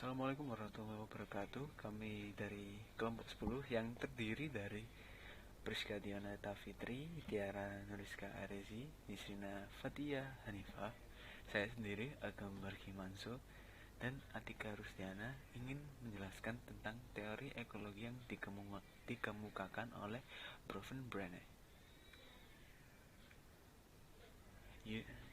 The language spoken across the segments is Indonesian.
Assalamualaikum warahmatullahi wabarakatuh. Kami dari kelompok 10 yang terdiri dari Priska Diana Tafitri, Tiara Nuriska Arezi, Nisrina Fatia Hanifah, saya sendiri Agam Barkimanso, dan Atika Rusdiana ingin menjelaskan tentang teori ekologi yang dikemukakan oleh Bronfenbrenner.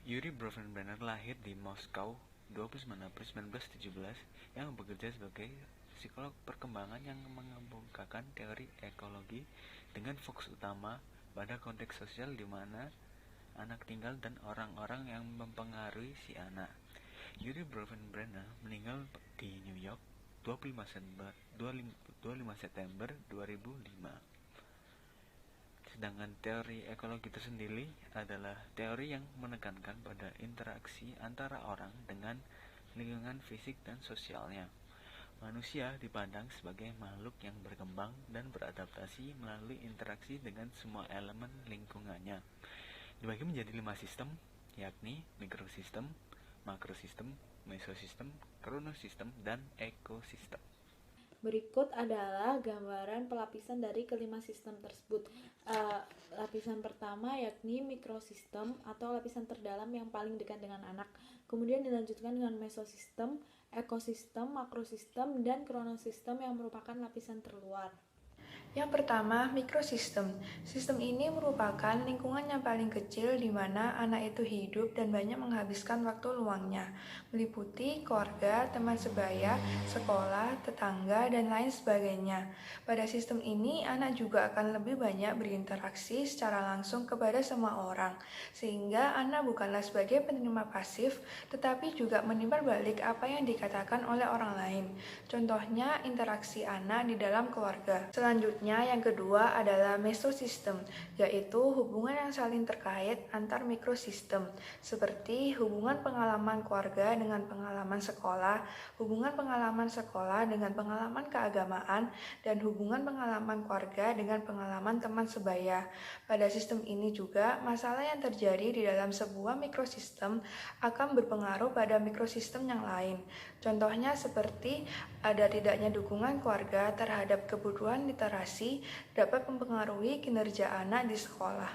Yuri Bronfenbrenner lahir di Moskow 29 April 1917 yang bekerja sebagai psikolog perkembangan yang mengemukakan teori ekologi dengan fokus utama pada konteks sosial di mana anak tinggal dan orang-orang yang mempengaruhi si anak. Yuri Bronfenbrenner meninggal di New York 25 September 2005. Sedangkan teori ekologi itu sendiri adalah teori yang menekankan pada interaksi antara orang dengan lingkungan fisik dan sosialnya. Manusia dipandang sebagai makhluk yang berkembang dan beradaptasi melalui interaksi dengan semua elemen lingkungannya. Dibagi menjadi 5 sistem, yakni mikrosistem, makrosistem, mesosistem, kronosistem, dan ekosistem. Berikut adalah gambaran pelapisan dari kelima sistem tersebut. Lapisan pertama yakni mikrosistem atau lapisan terdalam yang paling dekat dengan anak. Kemudian dilanjutkan dengan mesosistem, ekosistem, makrosistem, dan kronosistem yang merupakan lapisan terluar. Yang pertama, mikrosistem. Sistem ini merupakan lingkungan yang paling kecil di mana anak itu hidup dan banyak menghabiskan waktu luangnya, meliputi keluarga, teman sebaya, sekolah, tetangga, dan lain sebagainya. Pada sistem ini, anak juga akan lebih banyak berinteraksi secara langsung kepada semua orang, sehingga anak bukanlah sebagai penerima pasif, tetapi juga menimbal balik apa yang dikatakan oleh orang lain. Contohnya, interaksi anak di dalam keluarga. Selanjutnya, yang kedua adalah mesosistem, yaitu hubungan yang saling terkait antar mikrosistem, seperti hubungan pengalaman keluarga dengan pengalaman sekolah, hubungan pengalaman sekolah dengan pengalaman keagamaan, dan hubungan pengalaman keluarga dengan pengalaman teman sebaya. Pada sistem ini juga, masalah yang terjadi di dalam sebuah mikrosistem akan berpengaruh pada mikrosistem yang lain. Contohnya seperti ada tidaknya dukungan keluarga terhadap kebutuhan literasi dapat mempengaruhi kinerja anak di sekolah.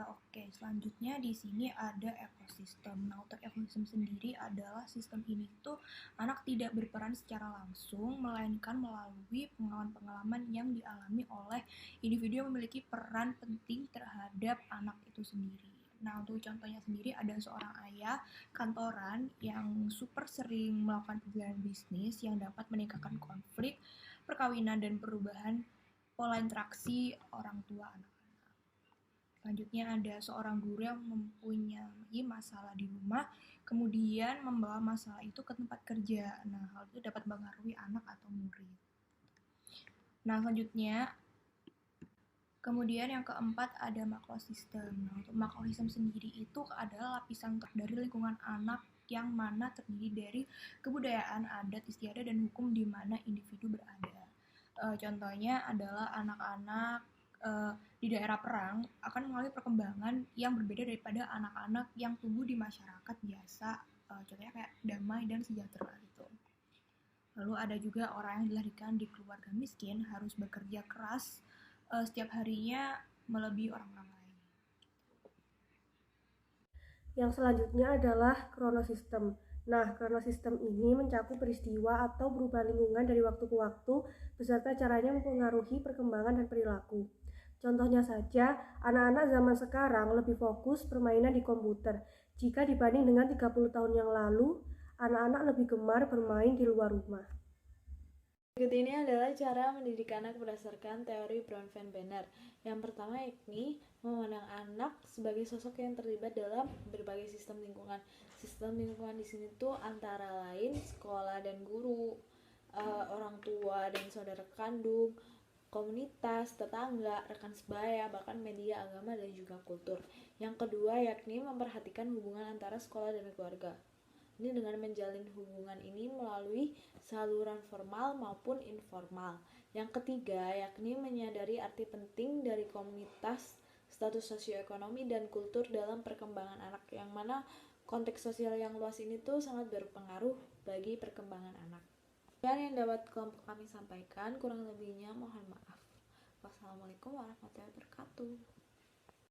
Oke, selanjutnya di sini ada ekosistem. Nah, untuk ekosistem sendiri adalah sistem ini tuh anak tidak berperan secara langsung, melainkan melalui pengalaman-pengalaman yang dialami oleh individu yang memiliki peran penting terhadap anak itu sendiri. Nah, untuk contohnya sendiri ada seorang ayah kantoran yang super sering melakukan perjalanan bisnis yang dapat meningkatkan konflik, perkawinan, dan perubahan pola interaksi orang tua anak. Selanjutnya ada seorang guru yang mempunyai masalah di rumah, kemudian membawa masalah itu ke tempat kerja. Nah, hal itu dapat mempengaruhi anak atau murid. Nah, selanjutnya, kemudian yang keempat ada makrosistem. Nah, untuk makrosistem sendiri itu adalah lapisan dari lingkungan anak yang mana terdiri dari kebudayaan, adat istiadat, dan hukum di mana individu berada. Contohnya adalah anak-anak di daerah perang akan mengalami perkembangan yang berbeda daripada anak-anak yang tumbuh di masyarakat biasa, contohnya kayak damai dan sejahtera gitu. Lalu ada juga orang yang dilahirkan di keluarga miskin harus bekerja keras setiap harinya melebihi orang-orang lain. Yang selanjutnya adalah kronosistem. Nah, kronosistem ini mencakup peristiwa atau perubahan lingkungan dari waktu ke waktu beserta caranya mempengaruhi perkembangan dan perilaku. Contohnya saja, anak-anak zaman sekarang lebih fokus permainan di komputer. Jika dibanding dengan 30 tahun yang lalu, anak-anak lebih gemar bermain di luar rumah. Berikut ini adalah cara mendidik anak berdasarkan teori Bronfenbrenner. Yang pertama yakni memandang anak sebagai sosok yang terlibat dalam berbagai sistem lingkungan. Sistem lingkungan di sini tuh antara lain sekolah dan guru, orang tua dan saudara kandung, komunitas, tetangga, rekan sebaya, bahkan media, agama, dan juga kultur. Yang kedua yakni memperhatikan hubungan antara sekolah dan keluarga. Ini dengan menjalin hubungan ini melalui saluran formal maupun informal. Yang ketiga yakni menyadari arti penting dari komunitas, status sosioekonomi, dan kultur dalam perkembangan anak, yang mana konteks sosial yang luas ini tuh sangat berpengaruh bagi perkembangan anak. Yang dapat kelompok kami sampaikan, kurang lebihnya mohon maaf. Wassalamualaikum warahmatullahi wabarakatuh.